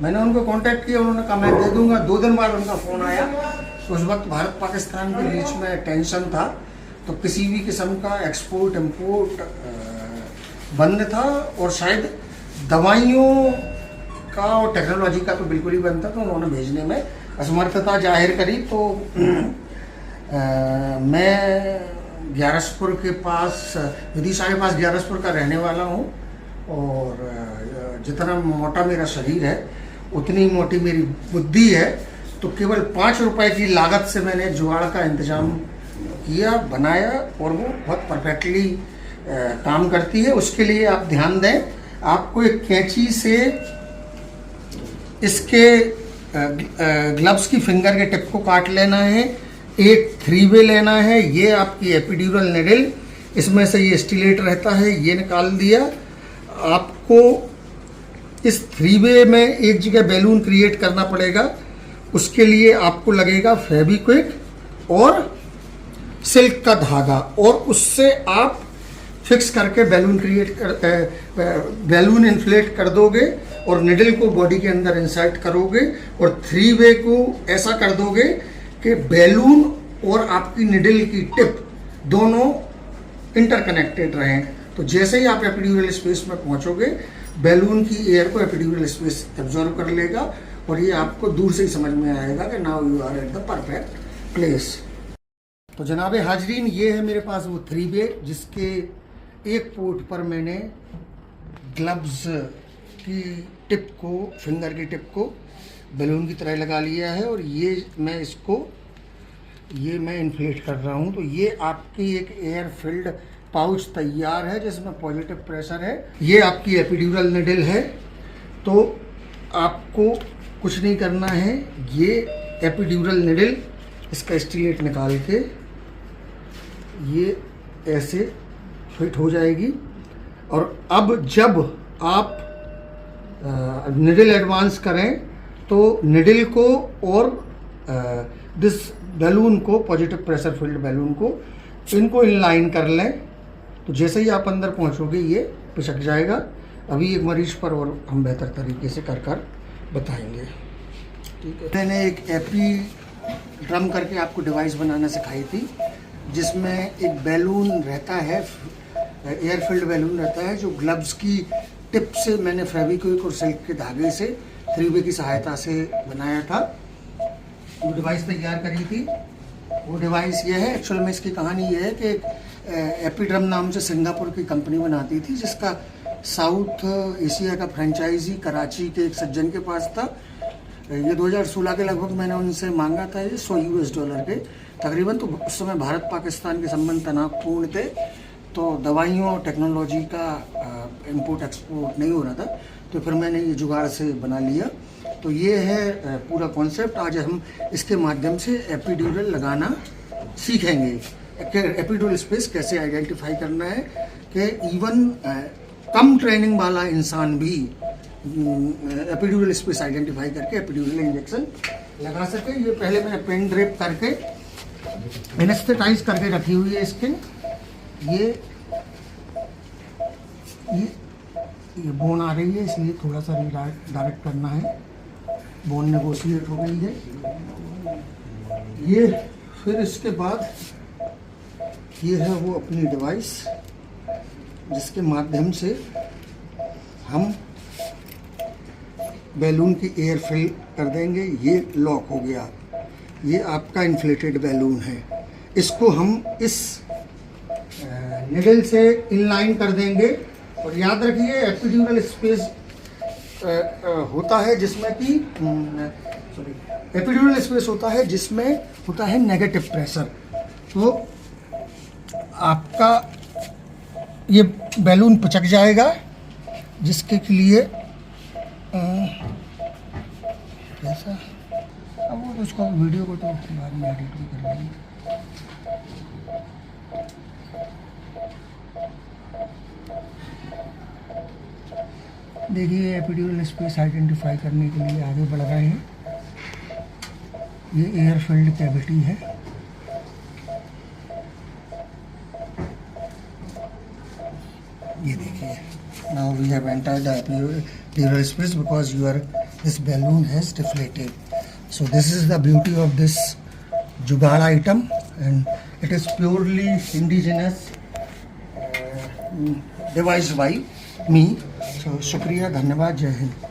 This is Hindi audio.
मैंने उनको कांटेक्ट किया, उन्होंने कहा मैं दे दूंगा। 2 दिन बाद उनका फ़ोन आया। उस वक्त भारत पाकिस्तान के बीच में टेंशन था, तो किसी भी किस्म का एक्सपोर्ट इम्पोर्ट बंद था, और शायद दवाइयों का और टेक्नोलॉजी का तो बिल्कुल ही बंद था। तो उन्होंने भेजने में असमर्थता जाहिर करी। तो मैं ग्यारसपुर के पास, विदिशा के पास ग्यारसपुर का रहने वाला हूँ, और जितना मोटा मेरा शरीर है उतनी मोटी मेरी बुद्धि है। तो केवल 5 रुपए की लागत से मैंने जुगाड़ का इंतज़ाम किया, बनाया, और वो बहुत परफेक्टली काम करती है। उसके लिए आप ध्यान दें, आपको एक कैंची से इसके ग्लव्स की फिंगर के टिप को काट लेना है। एक 3-वे लेना है, ये आपकी एपिड्यूरल निडल, इसमें से ये स्टिलेट रहता है, ये निकाल दिया। आपको इस 3-वे में एक जगह बैलून क्रिएट करना पड़ेगा। उसके लिए आपको लगेगा फेविक्विक और सिल्क का धागा, और उससे आप फिक्स करके बैलून इन्फ्लेट कर दोगे, और निडल को बॉडी के अंदर इंसर्ट करोगे, और 3-वे को ऐसा कर दोगे कि बैलून और आपकी निडल की टिप दोनों इंटरकनेक्टेड रहें। तो जैसे ही आप एपिड्यूरल स्पेस में पहुंचोगे, बैलून की एयर को एपिड्यूरल स्पेस एब्जॉर्ब कर लेगा, और ये आपको दूर से ही समझ में आएगा कि now you are at the perfect place. तो जनाब हाजरीन, ये है मेरे पास वो 3-वे, जिसके एक पोर्ट पर मैंने ग्लव्स की टिप को, फिंगर की टिप को बैलून की तरह लगा लिया है, और ये मैं इन्फ्लेट कर रहा हूँ। तो ये आपकी एक एयर फिल्ड पाउच तैयार है, जिसमें पॉजिटिव प्रेशर है। ये आपकी एपिड्यूरल निडल है। तो आपको कुछ नहीं करना है, ये एपिड्यूरल निडल, इसका स्टिलेट निकाल के ये ऐसे फिट हो जाएगी। और अब जब आप निडल एडवांस करें, तो निडल को और दिस बैलून को, पॉजिटिव प्रेशर फिल्ड बैलून को, इनको इनलाइन कर लें। तो जैसे ही आप अंदर पहुंचोगे, ये पिचक जाएगा। अभी एक मरीज पर और हम बेहतर तरीके से कर बताएंगे। ठीक है। मैंने एक एपी ड्रम करके आपको डिवाइस बनाना सिखाई थी, जिसमें एक बैलून रहता है, एयर फिल्ड बैलून रहता है, जो ग्लव्स की टिप से मैंने फेविक्विक और सिल्क के धागे से 3-वे की सहायता से बनाया था। वो डिवाइस तैयार करी थी। वो डिवाइस ये है, एक्चुअल में इसकी कहानी ये है कि एपीड्रम नाम से सिंगापुर की कंपनी बनाती थी, जिसका साउथ एशिया का फ्रेंचाइजी कराची के एक सज्जन के पास था। ये 2016 के लगभग मैंने उनसे मांगा था, ये $100 के तकरीबन। तो उस समय भारत पाकिस्तान के संबंध तनावपूर्ण थे, तो दवाइयों टेक्नोलॉजी का इंपोर्ट एक्सपोर्ट नहीं हो रहा था। तो फिर मैंने ये जुगाड़ से बना लिया। तो ये है पूरा कॉन्सेप्ट। आज हम इसके माध्यम से एपिड्यूरल लगाना सीखेंगे, एपिड्यूरल स्पेस कैसे आइडेंटिफाई करना है, कि इवन कम ट्रेनिंग वाला इंसान भी एपिड्यूरल स्पेस आइडेंटिफाई करके एपिड्यूरल इंजेक्शन लगा सके। ये पहले मैंने पेन ड्रिप करके एनेस्थेटाइज करके रखी हुई है स्किन। ये बोन आ रही है, इसलिए थोड़ा सा डायरेक्ट करना है। बोन नेगोशिएट हो गई है ये। फिर इसके बाद ये है वो अपनी डिवाइस, जिसके माध्यम से हम बैलून की एयर फिल कर देंगे। ये लॉक हो गया, ये आपका इन्फ्लेटेड बैलून है। इसको हम इस निडल से इनलाइन कर देंगे। और याद रखिए, एपिड्यूरल स्पेस होता है जिसमें कि एपिड्यूरल स्पेस होता है जिसमें होता है नेगेटिव प्रेशर। तो आपका ये बैलून पिचक जाएगा, जिसके लिए कैसा, अब वो उसको वीडियो को तो बाद में एडिट भी कर लेंगे। देखिए, एपिड्यूरल स्पेस आइडेंटिफाई करने के लिए आगे बढ़ रहे हैं। ये एयर फिल्ड कैविटी है। ये देखिए, now we have entered the epidural space because your this balloon has deflated. So this is the beauty of this jugaad item, and it is purely indigenous device by me. So शुक्रिया, धन्यवाद, जय हिंद.